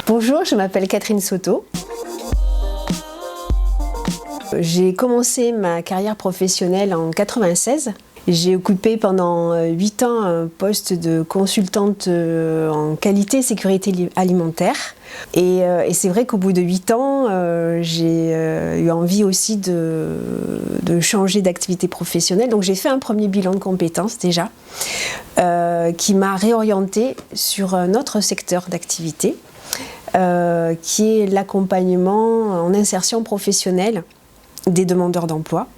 Bonjour, je m'appelle Catherine Soto. J'ai commencé ma carrière professionnelle en 1996. J'ai occupé pendant 8 ans un poste de consultante en qualité et sécurité alimentaire. Et c'est vrai qu'au bout de 8 ans, j'ai eu envie aussi de changer d'activité professionnelle. Donc j'ai fait un premier bilan de compétences déjà, qui m'a réorientée sur un autre secteur d'activité, qui est l'accompagnement en insertion professionnelle des demandeurs d'emploi.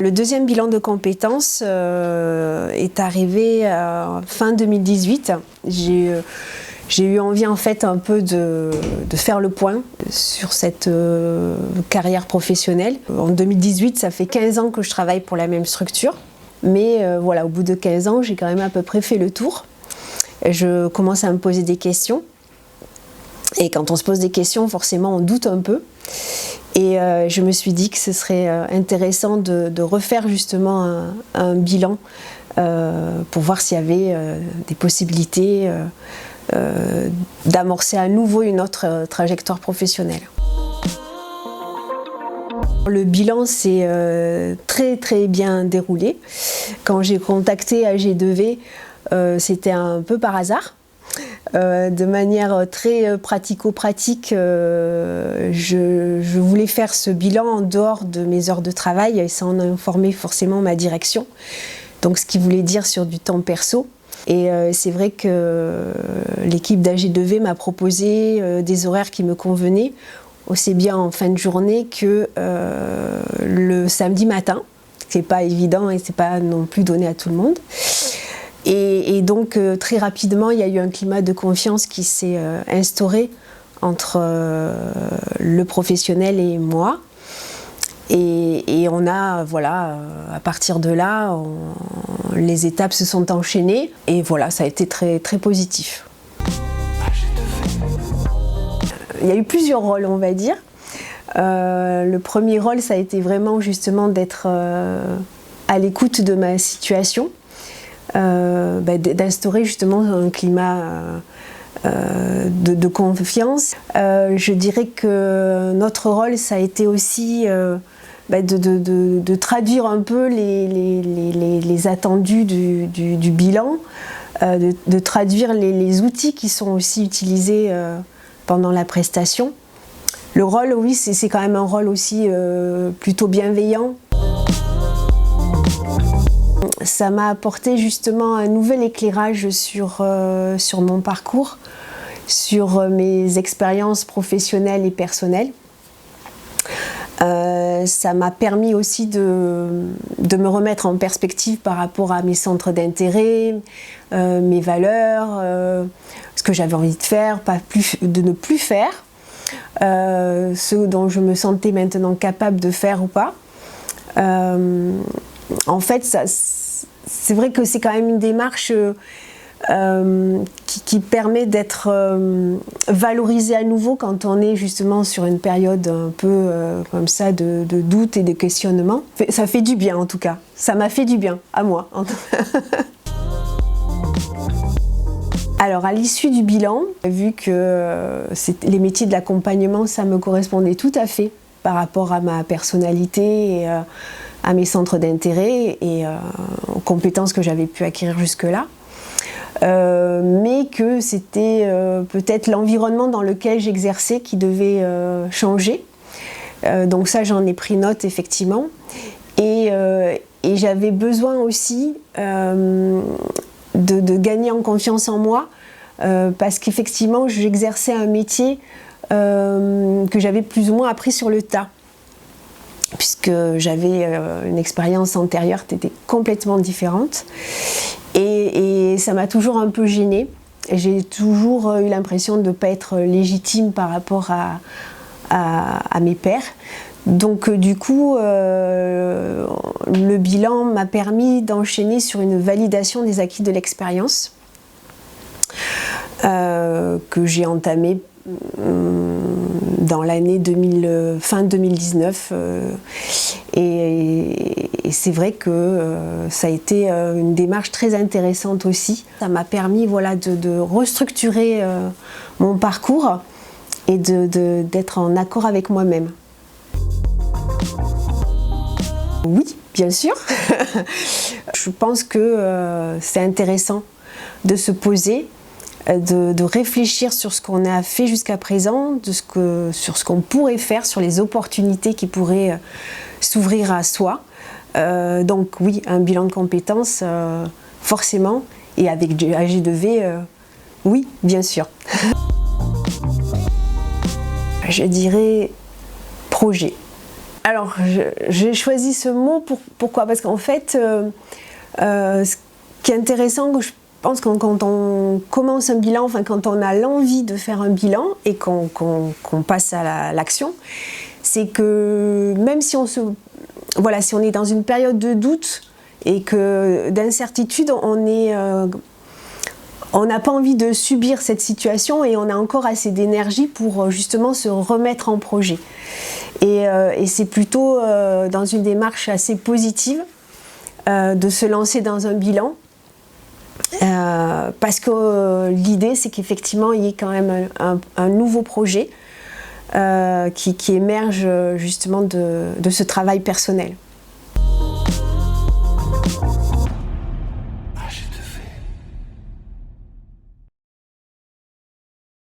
Le deuxième bilan de compétences est arrivé fin 2018. J'ai eu envie en fait un peu de faire le point sur cette carrière professionnelle. En 2018, ça fait 15 ans que je travaille pour la même structure. Mais voilà, au bout de 15 ans, j'ai quand même à peu près fait le tour. Je commence à me poser des questions. Et quand on se pose des questions, forcément, on doute un peu. Et je me suis dit que ce serait intéressant de refaire justement un bilan pour voir s'il y avait des possibilités d'amorcer à nouveau une autre trajectoire professionnelle. Le bilan s'est très bien déroulé. Quand j'ai contacté AG2V, c'était un peu par hasard. De manière très pratico-pratique, je voulais faire ce bilan en dehors de mes heures de travail et ça en a informé forcément ma direction. Donc ce qui voulait dire sur du temps perso. Et c'est vrai que l'équipe d'AG2V m'a proposé des horaires qui me convenaient, aussi bien en fin de journée que le samedi matin. C'est pas évident et c'est pas non plus donné à tout le monde. Et donc très rapidement, il y a eu un climat de confiance qui s'est instauré entre le professionnel et moi. Et on a, voilà, à partir de là, les étapes se sont enchaînées. Et voilà, ça a été très positif. Il y a eu plusieurs rôles, on va dire. Le premier rôle, ça a été vraiment justement d'être à l'écoute de ma situation. D'instaurer justement un climat de confiance. Je dirais que notre rôle, ça a été aussi de traduire un peu les attendus du bilan, de traduire les outils qui sont aussi utilisés pendant la prestation. Le rôle, oui, c'est quand même un rôle aussi plutôt bienveillant. Ça m'a apporté justement un nouvel éclairage sur mon parcours, sur mes expériences professionnelles et personnelles. Ça m'a permis aussi de me remettre en perspective par rapport à mes centres d'intérêt, mes valeurs, ce que j'avais envie de faire, de ne plus faire, ce dont je me sentais maintenant capable de faire ou pas. En fait, c'est vrai que c'est quand même une démarche qui permet d'être valorisée à nouveau quand on est justement sur une période un peu comme ça de doute et de questionnement. Ça fait du bien en tout cas. Ça m'a fait du bien, à moi. Alors à l'issue du bilan, vu que les métiers de l'accompagnement, ça me correspondait tout à fait par rapport à ma personnalité et à mes centres d'intérêt et aux compétences que j'avais pu acquérir jusque-là. Mais que c'était peut-être l'environnement dans lequel j'exerçais qui devait changer. Donc ça, j'en ai pris note effectivement. Et j'avais besoin aussi de gagner en confiance en moi parce qu'effectivement, j'exerçais un métier que j'avais plus ou moins appris sur le tas. Puisque j'avais une expérience antérieure qui était complètement différente. Et ça m'a toujours un peu gênée. J'ai toujours eu l'impression de ne pas être légitime par rapport à mes pairs. Donc du coup, le bilan m'a permis d'enchaîner sur une validation des acquis de l'expérience que j'ai entamée dans l'année fin 2019. Et c'est vrai que ça a été une démarche très intéressante aussi. Ça m'a permis voilà, de restructurer mon parcours et d'être en accord avec moi-même. Oui, bien sûr. Je pense que c'est intéressant de se poser, de réfléchir sur ce qu'on a fait jusqu'à présent, sur ce qu'on pourrait faire, sur les opportunités qui pourraient s'ouvrir à soi. Donc oui, un bilan de compétences, forcément, et avec AG2V, oui, bien sûr. Je dirais projet. Alors, j'ai choisi ce mot, pourquoi? Parce qu'en fait, ce qui est intéressant, je pense, quand on commence un bilan, enfin quand on a l'envie de faire un bilan et qu'on passe à l'action, c'est que même si si on est dans une période de doute et d'incertitude, on n'a pas envie de subir cette situation et on a encore assez d'énergie pour justement se remettre en projet. Et c'est plutôt dans une démarche assez positive de se lancer dans un bilan. Parce que l'idée, c'est qu'effectivement, il y ait quand même un nouveau projet qui émerge justement de ce travail personnel.